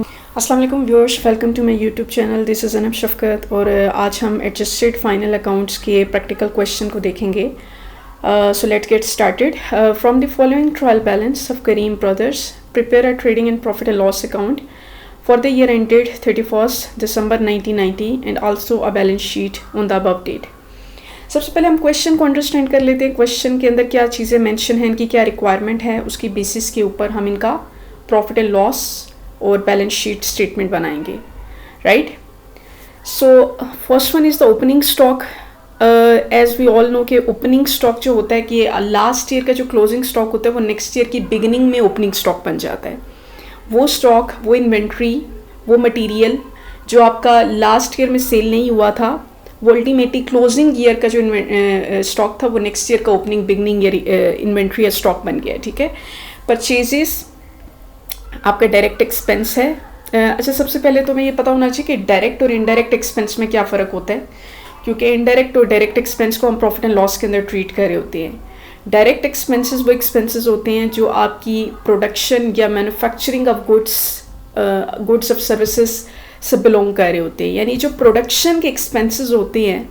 अस्सलाम वालेकुम viewers, welcome to my YouTube channel. This is Anab Shafqat और आज हम एडजस्टेड फाइनल अकाउंट्स के प्रैक्टिकल क्वेश्चन को देखेंगे। So let's get started. From the following trial balance of Karim brothers prepare a trading and profit and loss account for the year ended 31 दिसंबर 1990 and also a balance sheet on the above date. सबसे पहले हम question को understand कर लेते हैं। Question के अंदर क्या चीज़ें मेंशन हैं, इनकी क्या रिक्वायरमेंट है, उसकी बेसिस के ऊपर हम इनका प्रॉफिट एंड लॉस और बैलेंस शीट स्टेटमेंट बनाएंगे, right. So first one is the opening stock. As we all know कि ओपनिंग स्टॉक जो होता है कि लास्ट ईयर का जो क्लोजिंग स्टॉक होता है वो नेक्स्ट ईयर की बिगिनिंग में ओपनिंग स्टॉक बन जाता है। वो स्टॉक, वो इन्वेंट्री, वो मटेरियल जो आपका लास्ट ईयर में सेल नहीं हुआ था, वो अल्टीमेटली क्लोजिंग ईयर का जो स्टॉक था वो नेक्स्ट ईयर का ओपनिंग बिगनिंग ईयर इन्वेंट्री या स्टॉक बन गया, ठीक है। परचेजेस आपका डायरेक्ट एक्सपेंस है। अच्छा, सबसे पहले तो मैं ये पता होना चाहिए कि डायरेक्ट और इनडायरेक्ट एक्सपेंस में क्या फ़र्क होता है, क्योंकि इनडायरेक्ट और डायरेक्ट एक्सपेंस को हम प्रॉफिट एंड लॉस के अंदर ट्रीट कर रहे होते हैं। डायरेक्ट एक्सपेंसेस वो एक्सपेंसेस होते हैं जो आपकी प्रोडक्शन या manufacturing of goods of services से बिलोंग कर रहे होते हैं। यानी जो प्रोडक्शन के एक्सपेंसेस होते हैं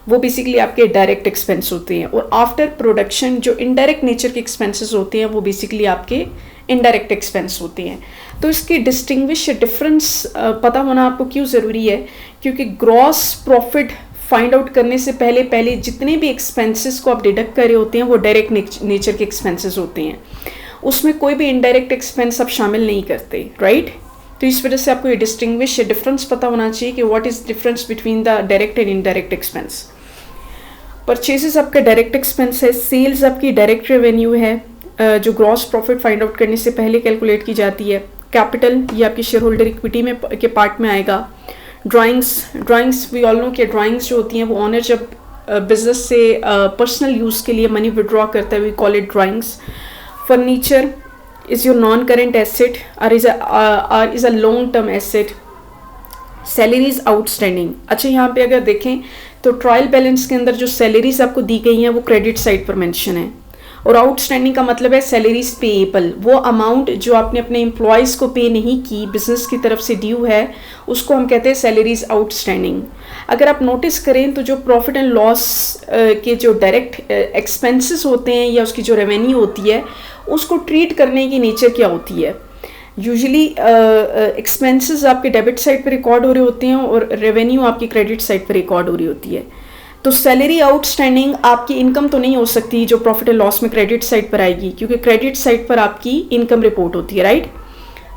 वो बेसिकली आपके डायरेक्ट एक्सपेंस होते हैं, और आफ्टर प्रोडक्शन जो इनडायरेक्ट नेचर के एक्सपेंसेस होते हैं वो बेसिकली आपके इनडायरेक्ट एक्सपेंस होते हैं। तो इसकी डिस्टिंग्विश डिफरेंस पता होना आपको क्यों ज़रूरी है, क्योंकि ग्रॉस प्रॉफिट फाइंड आउट करने से पहले जितने भी एक्सपेंसेस को आप डिडक्ट कर रहे होते हैं वो डायरेक्ट नेचर के एक्सपेंसेस होते हैं, उसमें कोई भी इनडायरेक्ट एक्सपेंस आप शामिल नहीं करते, राइट। तो इस वजह से आपको ये डिस्टिंग्विश डिफरेंस पता होना चाहिए कि what is difference between the direct and indirect expense. Purchases आपका डायरेक्ट एक्सपेंस है, सेल्स आपकी डायरेक्ट रेवेन्यू है जो ग्रॉस प्रॉफिट फाइंड आउट करने से पहले कैलकुलेट की जाती है। कैपिटल ये आपकी शेयर होल्डर इक्विटी में के पार्ट में आएगा। ड्राइंग्स वी ऑल नो कि ड्राइंग्स जो होती हैं वो ऑनर जब बिजनेस से पर्सनल यूज़ के लिए मनी विड्रॉ करता है, we call it drawings. Furniture is your non current asset और is a long term asset. Salaries outstanding. अच्छा, यहाँ पे अगर देखें तो ट्रायल बैलेंस के अंदर जो सैलरीज आपको दी गई हैं वो क्रेडिट साइड पर मेंशन है, और आउटस्टैंडिंग का मतलब है सैलरीज पेएबल। वो अमाउंट जो आपने अपने एम्प्लॉयज़ को पे नहीं की, बिजनेस की तरफ से ड्यू है, उसको हम कहते हैं सैलरीज आउटस्टैंडिंग। अगर आप नोटिस करें तो जो प्रॉफिट एंड लॉस के जो डायरेक्ट एक्सपेंसेस होते हैं या उसकी जो रेवेन्यू होती है उसको ट्रीट करने की नेचर क्या होती है। यूजुअली एक्सपेंसेस आपके डेबिट साइड पर रिकॉर्ड हो रहे होते हैं और रेवेन्यू आपकी क्रेडिट साइड पर रिकॉर्ड हो रही होती है। तो सैलरी आउटस्टैंडिंग आपकी इनकम तो नहीं हो सकती जो प्रॉफिट एंड लॉस में क्रेडिट साइड पर आएगी, क्योंकि क्रेडिट साइड पर आपकी इनकम रिपोर्ट होती है, राइट।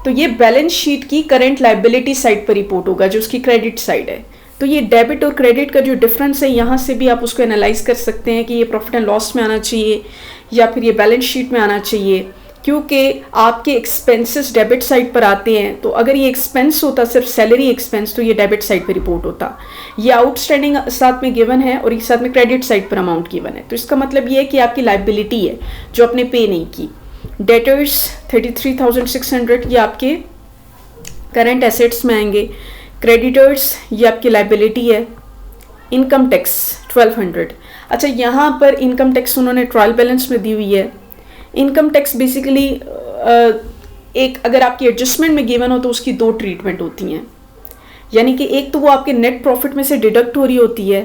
तो ये बैलेंस शीट की करंट लायबिलिटी साइड पर रिपोर्ट होगा जो उसकी क्रेडिट साइड है। तो ये डेबिट और क्रेडिट का जो डिफरेंस है यहाँ से भी आप उसको एनालाइज कर सकते हैं कि ये प्रॉफिट एंड लॉस में आना चाहिए या फिर ये बैलेंस शीट में आना चाहिए, क्योंकि आपके एक्सपेंसेस डेबिट साइड पर आते हैं। तो अगर ये एक्सपेंस होता सिर्फ सैलरी एक्सपेंस तो ये डेबिट साइड पर रिपोर्ट होता। ये आउटस्टैंडिंग साथ में गिवन है और एक साथ में क्रेडिट साइड पर अमाउंट गिवन है, तो इसका मतलब ये है कि आपकी लायबिलिटी है जो आपने पे नहीं की। डेटर्स 33,600 ये आपके करंट एसेट्स में आएंगे। क्रेडिटर्स ये आपकी लायबिलिटी है। Income tax 1200। अच्छा, यहाँ पर इनकम टैक्स उन्होंने ट्रायल बैलेंस में दी हुई है। इनकम टैक्स बेसिकली एक अगर आपकी एडजस्टमेंट में गिवन हो तो उसकी दो ट्रीटमेंट होती हैं, यानी कि एक तो वो आपके नेट प्रॉफिट में से डिडक्ट हो रही होती है,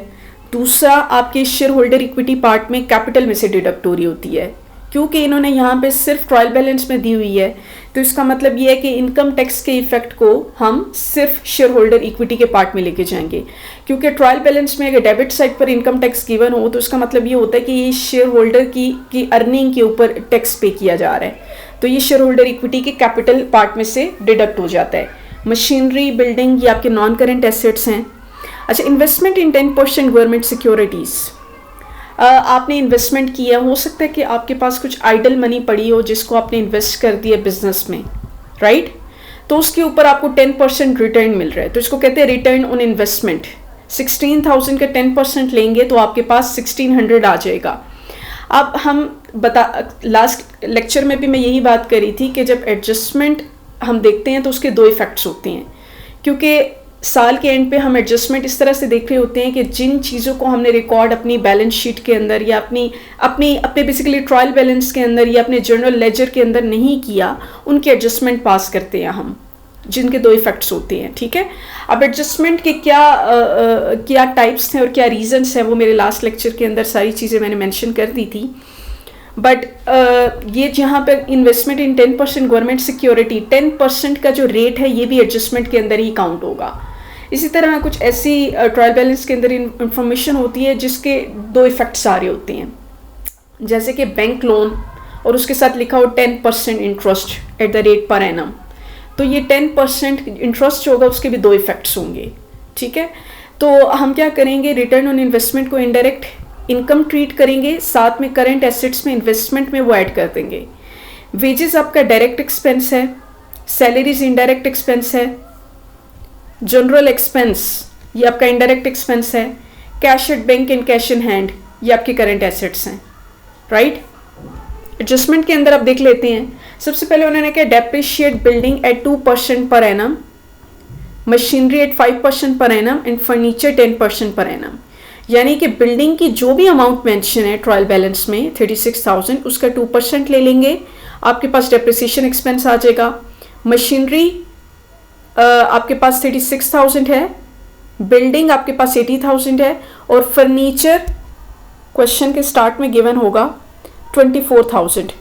दूसरा आपके शेयर होल्डर इक्विटी पार्ट में कैपिटल में से डिडक्ट हो रही होती है। क्योंकि इन्होंने यहाँ पे सिर्फ ट्रायल बैलेंस में दी हुई है तो इसका मतलब ये है कि इनकम टैक्स के इफेक्ट को हम सिर्फ शेयर होल्डर इक्विटी के पार्ट में लेके जाएंगे, क्योंकि ट्रायल बैलेंस में अगर डेबिट साइड पर इनकम टैक्स गिवन हो तो इसका मतलब ये होता है कि ये शेयर होल्डर की अर्निंग के ऊपर टैक्स पे किया जा रहा है, तो ये शेयर होल्डर इक्विटी के कैपिटल पार्ट में से डिडक्ट हो जाता है। मशीनरी, बिल्डिंग ये आपके नॉन करेंट एसेट्स हैं। अच्छा, इन्वेस्टमेंट इन 10% गवर्नमेंट सिक्योरिटीज़। आपने इन्वेस्टमेंट किया, हो सकता है कि आपके पास कुछ आइडल मनी पड़ी हो जिसको आपने इन्वेस्ट कर दिया बिजनेस में, राइट। तो उसके ऊपर आपको 10% रिटर्न मिल रहा है, तो इसको कहते हैं रिटर्न ऑन इन्वेस्टमेंट। 16,000 का 10% लेंगे तो आपके पास 1600 आ जाएगा। अब हम लास्ट लेक्चर में भी मैं यही बात करी थी कि जब एडजस्टमेंट हम देखते हैं तो उसके दो इफ़ेक्ट्स होते हैं, क्योंकि साल के एंड पे हम एडजस्टमेंट इस तरह से देख रहे होते हैं कि जिन चीज़ों को हमने रिकॉर्ड अपनी बैलेंस शीट के अंदर या अपने बेसिकली ट्रायल बैलेंस के अंदर या अपने जर्नल लेजर के अंदर नहीं किया, उनके एडजस्टमेंट पास करते हैं हम, जिनके दो इफेक्ट्स होते हैं, ठीक है। अब एडजस्टमेंट के क्या टाइप्स थे और क्या रीजंस हैं, वो मेरे लास्ट लेक्चर के अंदर सारी चीज़ें मैंने मेंशन कर दी थी। बट ये जहाँ पर इन्वेस्टमेंट इन 10% गवर्नमेंट सिक्योरिटी, 10% का जो रेट है ये भी एडजस्टमेंट के अंदर ही काउंट होगा। इसी तरह कुछ ऐसी ट्रायल बैलेंस के अंदर इंफॉर्मेशन होती है जिसके दो इफेक्ट्स आ रहे होते हैं, जैसे कि बैंक लोन और उसके साथ लिखा हो 10% interest at the rate per annum, तो ये 10% इंटरेस्ट होगा, उसके भी दो इफेक्ट्स होंगे, ठीक है। तो हम क्या करेंगे, रिटर्न ऑन इन्वेस्टमेंट को इनडायरेक्ट इनकम ट्रीट करेंगे, साथ में करंट एसेट्स में इन्वेस्टमेंट में वो ऐड कर देंगे। वेजेस आपका डायरेक्ट एक्सपेंस है, सैलरीज इनडायरेक्ट एक्सपेंस है, जनरल एक्सपेंस ये आपका इनडायरेक्ट एक्सपेंस है, cash at bank and cash in hand ये आपके करंट एसेट्स हैं, राइट। एडजस्टमेंट के अंदर आप देख लेते हैं, सबसे पहले उन्होंने कहा depreciate building at 2% per annum, machinery at 5% per annum and furniture 10% per annum. यानी कि बिल्डिंग की जो भी अमाउंट मेंशन है ट्रायल बैलेंस में 36,000, उसका 2% ले लेंगे, आपके पास डेप्रिसिएशन एक्सपेंस आ जाएगा। मशीनरी आपके पास 36,000 है, बिल्डिंग आपके पास 80,000 है, और फर्नीचर क्वेश्चन के स्टार्ट में गिवन होगा 24,000।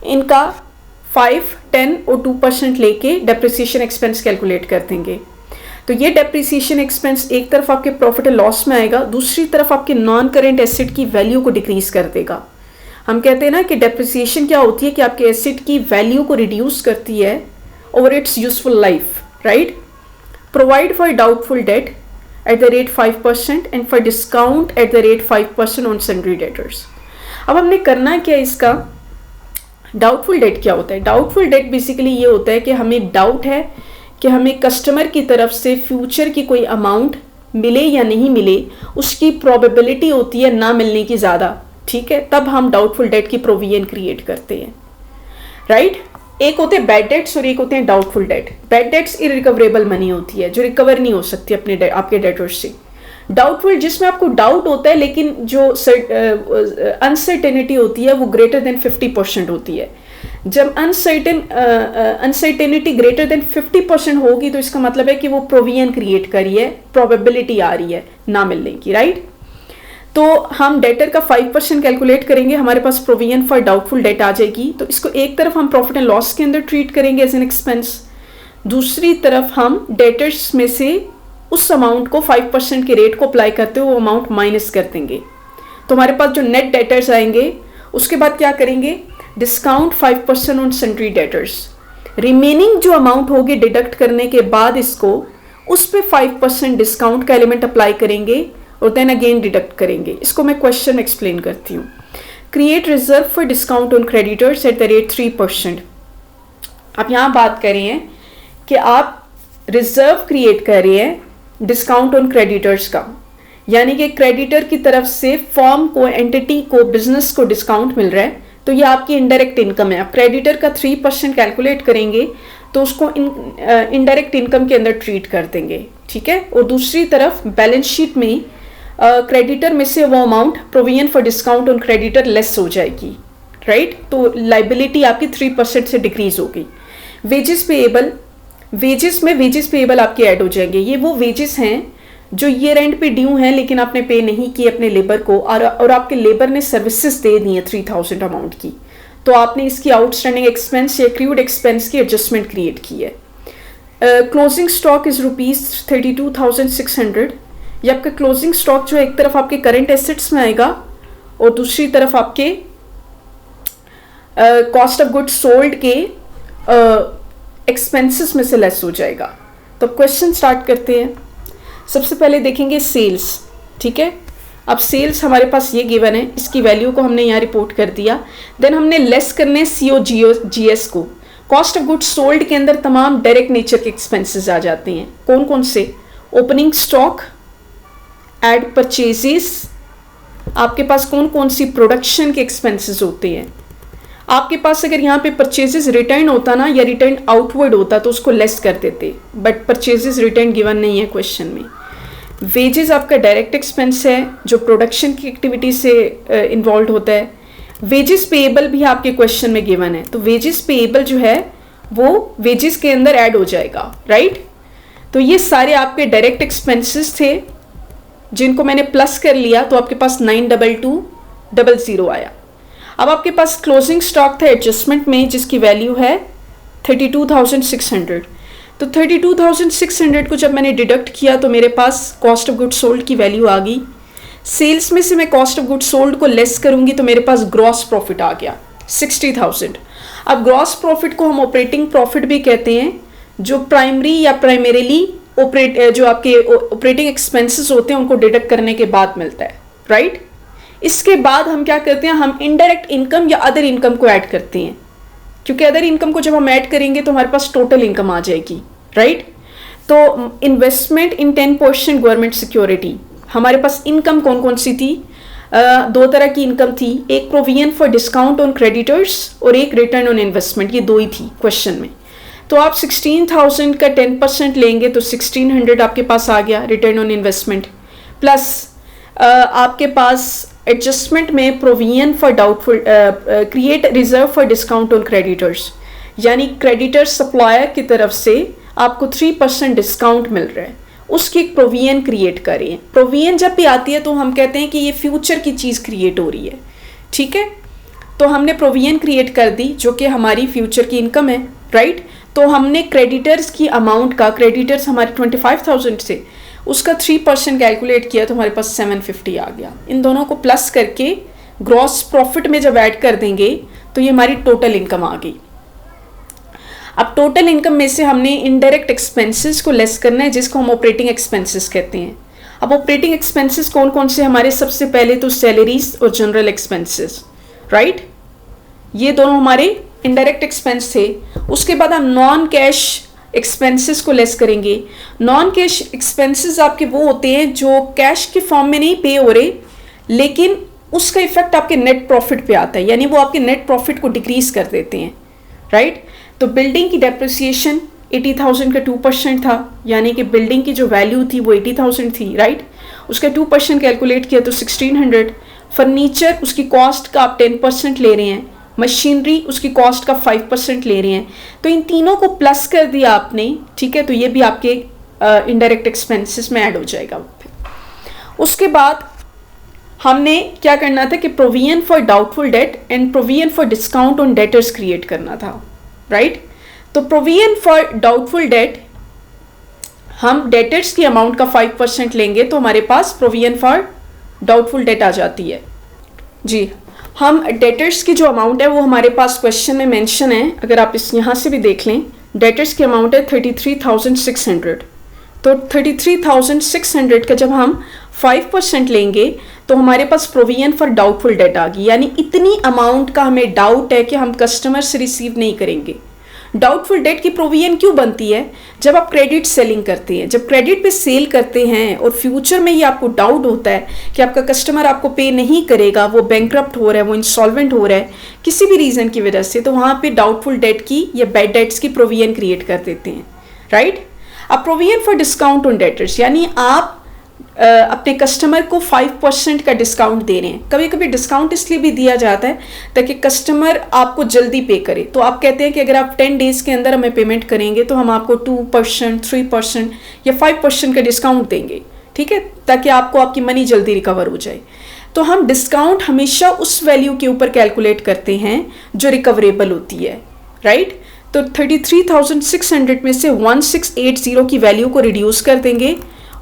इनका 5, 10 और 2% लेके डेप्रिसिएशन एक्सपेंस कैलकुलेट कर देंगे। तो ये डेप्रिसिएशन एक्सपेंस एक तरफ आपके प्रॉफिट एंड लॉस में आएगा, दूसरी तरफ आपके नॉन करेंट एसेट की वैल्यू को डिक्रीज कर देगा। हम कहते हैं ना कि डेप्रिसिएशन क्या होती है कि आपके एसेट की वैल्यू को रिड्यूस करती है over it's useful life, right. Provide for doubtful debt at the rate 5% and for discount at the rate 5% on sundry debtors. अब हमने करना क्या, इसका डाउटफुल डेट क्या होता है। डाउटफुल डेट बेसिकली ये होता है कि हमें डाउट है कि हमें कस्टमर की तरफ से फ्यूचर की कोई अमाउंट मिले या नहीं मिले, उसकी प्रोबेबिलिटी होती है ना मिलने की ज़्यादा, ठीक है, तब हम डाउटफुल डेट की प्रोविजन क्रिएट करते हैं, राइट। एक होते हैं बैड डेट्स और एक होते हैं doubtful debt. Bad debts irrecoverable money होती है जो रिकवर नहीं हो सकती अपने आपके डेटर्स से। डाउटफुल जिसमें आपको डाउट होता है लेकिन जो अनसर्टेनिटी होती है वो ग्रेटर देन 50% होती है। जब अनसर्टेनिटी ग्रेटर देन 50% होगी तो इसका मतलब है कि वो प्रोविजन क्रिएट करी है, प्रोबेबिलिटी आ रही है ना मिलने की, राइट। तो हम डेटर का 5% कैलकुलेट करेंगे, हमारे पास प्रोविजन फॉर डाउटफुल डेट आ जाएगी। तो इसको एक तरफ हम प्रॉफिट एंड लॉस के अंदर ट्रीट करेंगे एज एन एक्सपेंस, दूसरी तरफ हम डेटर्स में से उस अमाउंट को 5% के रेट को अप्लाई करते हुए वो अमाउंट माइनस कर देंगे। तो हमारे पास जो नेट डेटर्स आएंगे उसके बाद क्या करेंगे, discount 5% on sundry debtors. Remaining जो अमाउंट होगी डिडक्ट करने के बाद इसको उस पे 5% डिस्काउंट का एलिमेंट अप्लाई करेंगे और देन अगेन डिडक्ट करेंगे। इसको मैं क्वेश्चन एक्सप्लेन करती हूँ। Create reserve for discount on creditors at the rate 3%। आप यहाँ बात कर रहे हैं कि आप रिजर्व क्रिएट कर रहे हैं डिस्काउंट ऑन क्रेडिटर्स का, यानी कि क्रेडिटर की तरफ से फर्म को, एंटिटी को, बिजनेस को डिस्काउंट मिल रहा है, तो ये आपकी इनडायरेक्ट इनकम है। आप क्रेडिटर का 3% कैलकुलेट करेंगे तो उसको इनडायरेक्ट इनकम के अंदर ट्रीट कर देंगे, ठीक है। और दूसरी तरफ बैलेंस शीट में क्रेडिटर में से वो amount provision for discount on creditor less हो जाएगी, राइट। तो लाइबिलिटी आपकी 3% से डिक्रीज होगी। वेजेस पेएबल, वेजेस में वेजेस पेएबल आपके ऐड हो जाएंगे। ये वो वेजेस हैं जो ईयर एंड पे ड्यू हैं लेकिन आपने पे नहीं किए अपने लेबर को, और आपके लेबर ने सर्विसेज दे दी है 3,000 अमाउंट की, तो आपने इसकी आउटस्टैंडिंग एक्सपेंस या एक्रूड एक्सपेंस की एडजस्टमेंट क्रिएट की है। Closing stock is ₹32,600। ये आपका क्लोजिंग स्टॉक जो एक तरफ आपके करंट एसेट्स में आएगा और दूसरी तरफ आपके कॉस्ट ऑफ गुड्स सोल्ड के एक्सपेंसेस में से लेस हो जाएगा। तो क्वेश्चन स्टार्ट करते हैं। सबसे पहले देखेंगे सेल्स, ठीक है। अब सेल्स हमारे पास ये गिवन है, इसकी वैल्यू को हमने यहाँ रिपोर्ट कर दिया। देन हमने लेस करने COGS को। कॉस्ट ऑफ गुड्स सोल्ड के अंदर तमाम डायरेक्ट नेचर के एक्सपेंसेस आ जाते हैं। कौन कौन से, ओपनिंग स्टॉक, एड परचेजेस, आपके पास कौन कौन सी प्रोडक्शन के एक्सपेंसेस होते हैं। आपके पास अगर यहाँ पे परचेजेस रिटर्न होता ना या रिटर्न आउटवर्ड होता तो उसको लेस कर देते, बट परचेजेस रिटर्न गिवन नहीं है क्वेश्चन में। वेजेस आपका डायरेक्ट एक्सपेंस है जो प्रोडक्शन की एक्टिविटी से इन्वॉल्व होता है। वेजेस पेएबल भी आपके क्वेश्चन में गिवन है, तो वेजेस पेएबल जो है वो वेजेस के अंदर ऐड हो जाएगा, राइट। तो ये सारे आपके डायरेक्ट एक्सपेंसेस थे जिनको मैंने प्लस कर लिया, तो आपके पास 92200 आया। अब आपके पास क्लोजिंग स्टॉक था एडजस्टमेंट में जिसकी वैल्यू है 32,600। तो 32,600 को जब मैंने डिडक्ट किया तो मेरे पास कॉस्ट ऑफ गुड सोल्ड की वैल्यू आ गई। सेल्स में से मैं कॉस्ट ऑफ गुड सोल्ड को लेस करूंगी तो मेरे पास ग्रॉस प्रॉफिट आ गया 60,000। अब ग्रॉस प्रॉफिट को हम ऑपरेटिंग प्रॉफिट भी कहते हैं, जो प्राइमरी या प्राइमरीली जो आपके ऑपरेटिंग एक्सपेंसेस होते हैं उनको डिडक्ट करने के बाद मिलता है, राइट। इसके बाद हम क्या करते हैं, हम इनडायरेक्ट इनकम या अदर इनकम को ऐड करते हैं, क्योंकि अदर इनकम को जब हम ऐड करेंगे तो हमारे पास टोटल इनकम आ जाएगी, राइट। तो इन्वेस्टमेंट इन 10% गवर्नमेंट सिक्योरिटी, हमारे पास इनकम कौन कौन सी थी, दो तरह की इनकम थी, एक provision for discount on creditors और एक रिटर्न ऑन इन्वेस्टमेंट, ये दो ही थी क्वेश्चन में। तो आप 16,000 का 10% लेंगे तो 1600 आपके पास आ गया रिटर्न ऑन इन्वेस्टमेंट, प्लस आपके पास एडजस्टमेंट में provision for doubtful create reserve for discount on creditors, यानी क्रेडिटर्स सप्लायर की तरफ से आपको 3% डिस्काउंट मिल रहा है, उसकी एक प्रोविजन क्रिएट करिए। प्रोविजन जब भी आती है तो हम कहते हैं कि ये फ्यूचर की चीज़ क्रिएट हो रही है, ठीक है। तो हमने प्रोविजन क्रिएट कर दी जो कि हमारी फ्यूचर की इनकम है, राइट। तो हमने क्रेडिटर्स की अमाउंट का, क्रेडिटर्स हमारे 25,000 से, उसका 3% कैलकुलेट किया तो हमारे पास 750 आ गया। इन दोनों को प्लस करके ग्रॉस प्रॉफिट में जब ऐड कर देंगे तो ये हमारी टोटल इनकम आ गई। अब टोटल इनकम में से हमने इनडायरेक्ट एक्सपेंसेस को लेस करना है जिसको हम ऑपरेटिंग एक्सपेंसेस कहते हैं। अब ऑपरेटिंग एक्सपेंसेस कौन कौन से हमारे, सबसे पहले तो सैलरीज और जनरल एक्सपेंसेस, राइट। ये दोनों हमारे इनडायरेक्ट एक्सपेंस थे। उसके बाद हम नॉन कैश एक्सपेंसेस को लेस करेंगे। नॉन कैश एक्सपेंसेस आपके वो होते हैं जो कैश के फॉर्म में नहीं पे हो रहे, लेकिन उसका इफेक्ट आपके नेट प्रॉफिट पे आता है, यानी वो आपके नेट प्रॉफिट को डिक्रीज कर देते हैं, राइट। तो बिल्डिंग की डेप्रिसिएशन 80,000 का 2% था, यानी कि बिल्डिंग की जो वैल्यू थी वो 80,000 थी, राइट। उसका 2% कैलकुलेट किया तो 1600। फर्नीचर उसकी कॉस्ट का आप 10% ले रहे हैं, मशीनरी उसकी कॉस्ट का 5% ले रहे हैं, तो इन तीनों को प्लस कर दिया आपने, ठीक है। तो ये भी आपके इनडायरेक्ट एक्सपेंसेस में ऐड हो जाएगा। उसके बाद हमने क्या करना था कि provision for doubtful debt and provision for discount on debtors create करना था, राइट। तो प्रोविजन फॉर डाउटफुल डेट, हम डेटर्स की अमाउंट का 5% लेंगे तो हमारे पास प्रोविजन फॉर डाउटफुल डेट आ जाती है जी। हम डेटर्स की जो अमाउंट है वो हमारे पास क्वेश्चन में मेंशन है, अगर आप इस यहाँ से भी देख लें, डेटर्स की अमाउंट है 33,600। तो 33,600 का जब हम 5% लेंगे तो हमारे पास प्रोविजन फॉर डाउटफुल डेट आ गई, यानी इतनी अमाउंट का हमें डाउट है कि हम कस्टमर से रिसीव नहीं करेंगे। डाउटफुल डेट की प्रोविजन क्यों बनती है, जब आप क्रेडिट सेलिंग करते हैं, जब क्रेडिट पे सेल करते हैं और फ्यूचर में ये आपको डाउट होता है कि आपका कस्टमर आपको पे नहीं करेगा, वो बैंकरप्ट हो रहा है, वो इंसॉल्वेंट हो रहा है किसी भी रीज़न की वजह से, तो वहाँ पे डाउटफुल डेट की या बैड डेट्स की प्रोविजन क्रिएट कर देते हैं, राइट। अब provision for discount on debtors, यानी आप अपने कस्टमर को 5% का डिस्काउंट दे रहे हैं। कभी कभी डिस्काउंट इसलिए भी दिया जाता है ताकि कस्टमर आपको जल्दी पे करे। तो आप कहते हैं कि अगर आप 10 डेज़ के अंदर हमें पेमेंट करेंगे तो हम आपको 2%, 3% या 5% का डिस्काउंट देंगे, ठीक है, ताकि आपको आपकी मनी जल्दी रिकवर हो जाए। तो हम डिस्काउंट हमेशा उस वैल्यू के ऊपर कैलकुलेट करते हैं जो रिकवरेबल होती है, राइट। तो 33,600 में से 1680 की वैल्यू को रिड्यूस कर देंगे।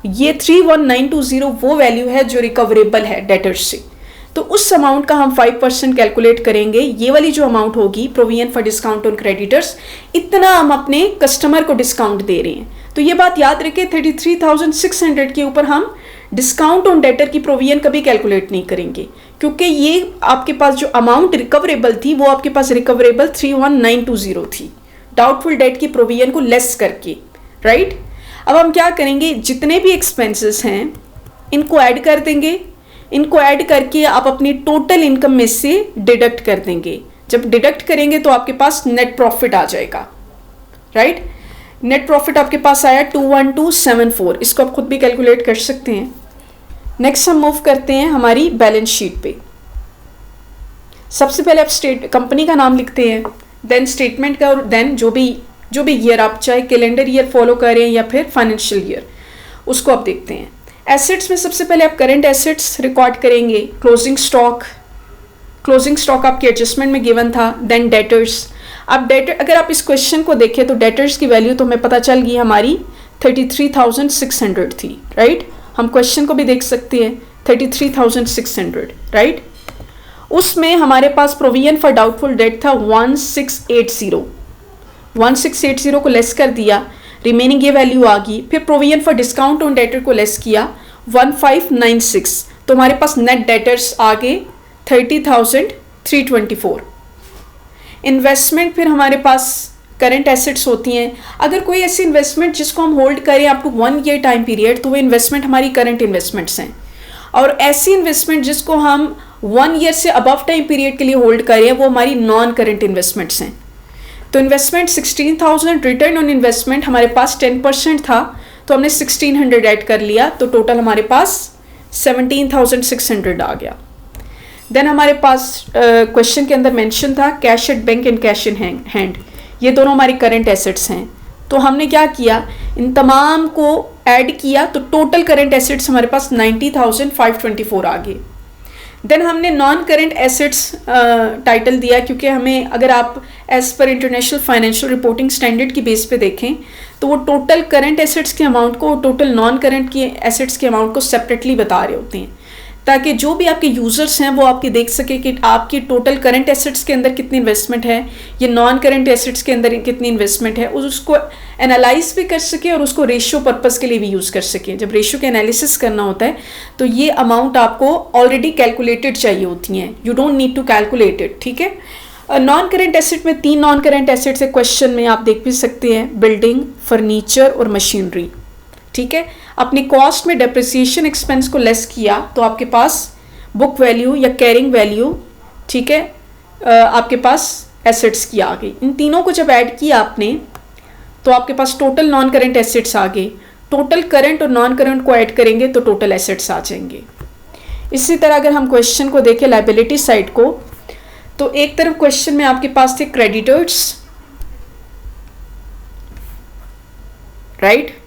ये 31,920 वो वैल्यू है जो रिकवरेबल है डेटर्स से, तो उस अमाउंट का हम 5% कैलकुलेट करेंगे। ये वाली जो अमाउंट होगी provision for discount on creditors, इतना हम अपने कस्टमर को डिस्काउंट दे रहे हैं। तो ये बात याद रखें, 33,600 के ऊपर हम डिस्काउंट ऑन डेटर की प्रोविजन कभी कैलकुलेट नहीं करेंगे, क्योंकि ये आपके पास जो अमाउंट रिकवरेबल थी वो आपके पास रिकवरेबल 31,920 थी, डाउटफुल डेट की प्रोविजन को लेस करके, राइट। अब हम क्या करेंगे, जितने भी एक्सपेंसेस हैं इनको ऐड कर देंगे। इनको ऐड करके आप अपनी टोटल इनकम में से डिडक्ट कर देंगे। जब डिडक्ट करेंगे तो आपके पास नेट प्रॉफिट आ जाएगा, राइट। नेट प्रॉफिट आपके पास आया 21274, इसको आप खुद भी कैलकुलेट कर सकते हैं। नेक्स्ट हम मूव करते हैं हमारी बैलेंस शीट पे। सबसे पहले आप कंपनी का नाम लिखते हैं, देन स्टेटमेंट का, और देन जो भी ईयर आप चाहे कैलेंडर ईयर फॉलो करें या फिर फाइनेंशियल ईयर, उसको आप देखते हैं। एसेट्स में सबसे पहले आप करंट एसेट्स रिकॉर्ड करेंगे, क्लोजिंग स्टॉक आपके एडजस्टमेंट में गिवन था। देन डेटर्स, अब डेटर अगर आप इस क्वेश्चन को देखें तो डेटर्स की वैल्यू तो हमें पता चल गई हमारी 33,600 थी, राइट। हम क्वेश्चन को भी देख सकते हैं 33,600, राइट। उसमें हमारे पास प्रोविजन फॉर डाउटफुल डेट था 1680 को लेस कर दिया, रिमेनिंग ये वैल्यू आ गई। फिर provision for discount on debtor को लेस किया 1596, तो हमारे पास नेट डेटर्स आ गए 30,324। इन्वेस्टमेंट, फिर हमारे पास करंट एसेट्स होती हैं। अगर कोई ऐसी इन्वेस्टमेंट जिसको हम होल्ड करें up to 1 year time period, तो वो इन्वेस्टमेंट हमारी करंट इन्वेस्टमेंट्स हैं। और ऐसी इन्वेस्टमेंट जिसको हम 1 ईयर से अबव टाइम पीरियड के लिए होल्ड करें, वो हमारी नॉन करंट इन्वेस्टमेंट्स हैं। तो इन्वेस्टमेंट 16,000, रिटर्न ऑन इन्वेस्टमेंट हमारे पास 10% था, तो हमने 1600 ऐड कर लिया, तो टोटल हमारे पास 17,600 आ गया। देन हमारे पास क्वेश्चन के अंदर मेंशन था cash at bank and cash in hand, ये दोनों हमारी करंट एसेट्स हैं। तो हमने क्या किया, इन तमाम को ऐड किया, तो टोटल करंट एसेट्स हमारे पास 90,524 आ गए। देन हमने नॉन करंट एसेट्स टाइटल दिया, क्योंकि हमें, अगर आप एज पर इंटरनेशनल फाइनेंशियल रिपोर्टिंग स्टैंडर्ड की बेस पे देखें, तो वो टोटल करंट एसेट्स के अमाउंट को, टोटल नॉन करंट की एसेट्स के अमाउंट को सेपरेटली बता रहे होते हैं, ताकि जो भी आपके यूजर्स हैं वो आपके देख सके कि आपकी टोटल करंट एसेट्स के अंदर कितनी इन्वेस्टमेंट है, ये नॉन करंट एसेट्स के अंदर कितनी इन्वेस्टमेंट है, उसको एनालाइज भी कर सके और उसको रेशियो पर्पस के लिए भी यूज़ कर सके। जब रेशियो का एनालिसिस करना होता है तो ये अमाउंट आपको ऑलरेडी कैलकुलेटेड चाहिए होती हैं, you don't need to calculate it, ठीक है। नॉन करंट एसेट में 3 नॉन करंट एसेट्स है, क्वेश्चन में आप देख भी सकते हैं, बिल्डिंग, फर्नीचर और मशीनरी, ठीक है। अपनी कॉस्ट में डेप्रिसिएशन एक्सपेंस को लेस किया, तो आपके पास बुक वैल्यू या कैरिंग वैल्यू, ठीक है, आपके पास एसेट्स की आ गई। इन तीनों को जब ऐड किया आपने, तो आपके पास टोटल नॉन करंट एसेट्स आ गए। टोटल करंट और नॉन करंट को ऐड करेंगे तो टोटल एसेट्स आ जाएंगे। इसी तरह अगर हम क्वेश्चन को देखें लायबिलिटी साइड को, तो एक तरफ क्वेश्चन में आपके पास थे क्रेडिटर्स, राइट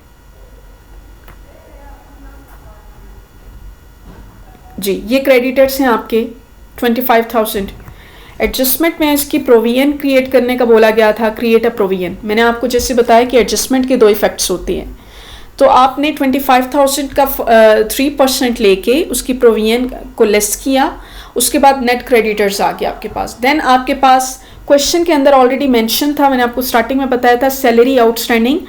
जी, ये क्रेडिटर्स हैं आपके 25,000। एडजस्टमेंट में इसकी प्रोविजन क्रिएट करने का बोला गया था, क्रिएट अ प्रोविजन। मैंने आपको जैसे बताया कि एडजस्टमेंट के 2 इफेक्ट्स होते हैं, तो आपने 25,000 का 3% लेके उसकी प्रोविजन को लेस किया, उसके बाद नेट क्रेडिटर्स आ गया आपके पास। देन आपके पास क्वेश्चन के अंदर ऑलरेडी मेंशन था, मैंने आपको स्टार्टिंग में बताया था, सैलरी आउटस्टैंडिंग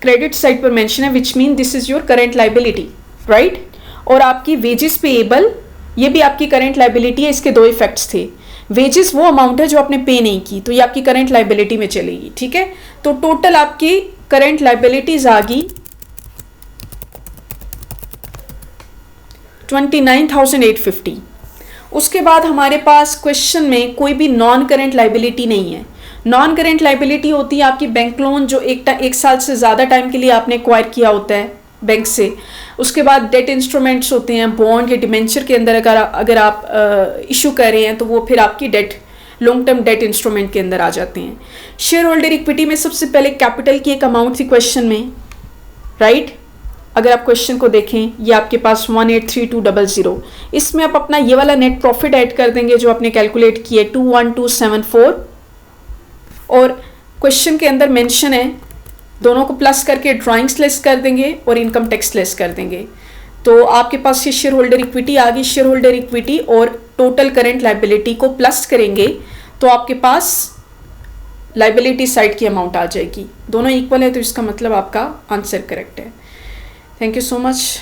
क्रेडिट साइड पर मेंशन है, which mean this is your current liability, right. और आपकी वेजेस पेएबल, ये भी आपकी करंट लाइबिलिटी है। इसके 2 इफेक्ट्स थे, वेजेस वो अमाउंट है जो आपने पे नहीं की, तो ये आपकी करंट लाइबिलिटी में चलेगी, ठीक है। तो टोटल आपकी करंट लाइबिलिटीज आ गई 29,850। उसके बाद हमारे पास क्वेश्चन में कोई भी नॉन करंट लाइबिलिटी नहीं है। नॉन करंट लाइबिलिटी होती है आपकी बैंक लोन, जो एक साल से ज़्यादा टाइम के लिए आपने एक्वायर किया होता है बैंक से। उसके बाद डेट इंस्ट्रूमेंट्स होते हैं, बॉन्ड या डिबेंचर के अंदर अगर आप इशू कर रहे हैं, तो वो फिर आपकी debt, long term debt instrument के अंदर आ जाते हैं। शेयर होल्डर इक्विटी में सबसे पहले कैपिटल की एक अमाउंट थी क्वेश्चन में, राइट। अगर आप क्वेश्चन को देखें, ये आपके पास 183200, इसमें आप अपना ये वाला नेट प्रॉफिट ऐड कर देंगे जो आपने कैलकुलेट किए 21274, और क्वेश्चन के अंदर मेंशन है, दोनों को प्लस करके ड्राइंग्स लेस कर देंगे और इनकम टैक्स लेस कर देंगे, तो आपके पास ये शेयर होल्डर इक्विटी आ गई। शेयर होल्डर इक्विटी और टोटल करंट लाइबिलिटी को प्लस करेंगे तो आपके पास लाइबिलिटी साइड की अमाउंट आ जाएगी। दोनों इक्वल है, तो इसका मतलब आपका आंसर करेक्ट है। Thank you so much.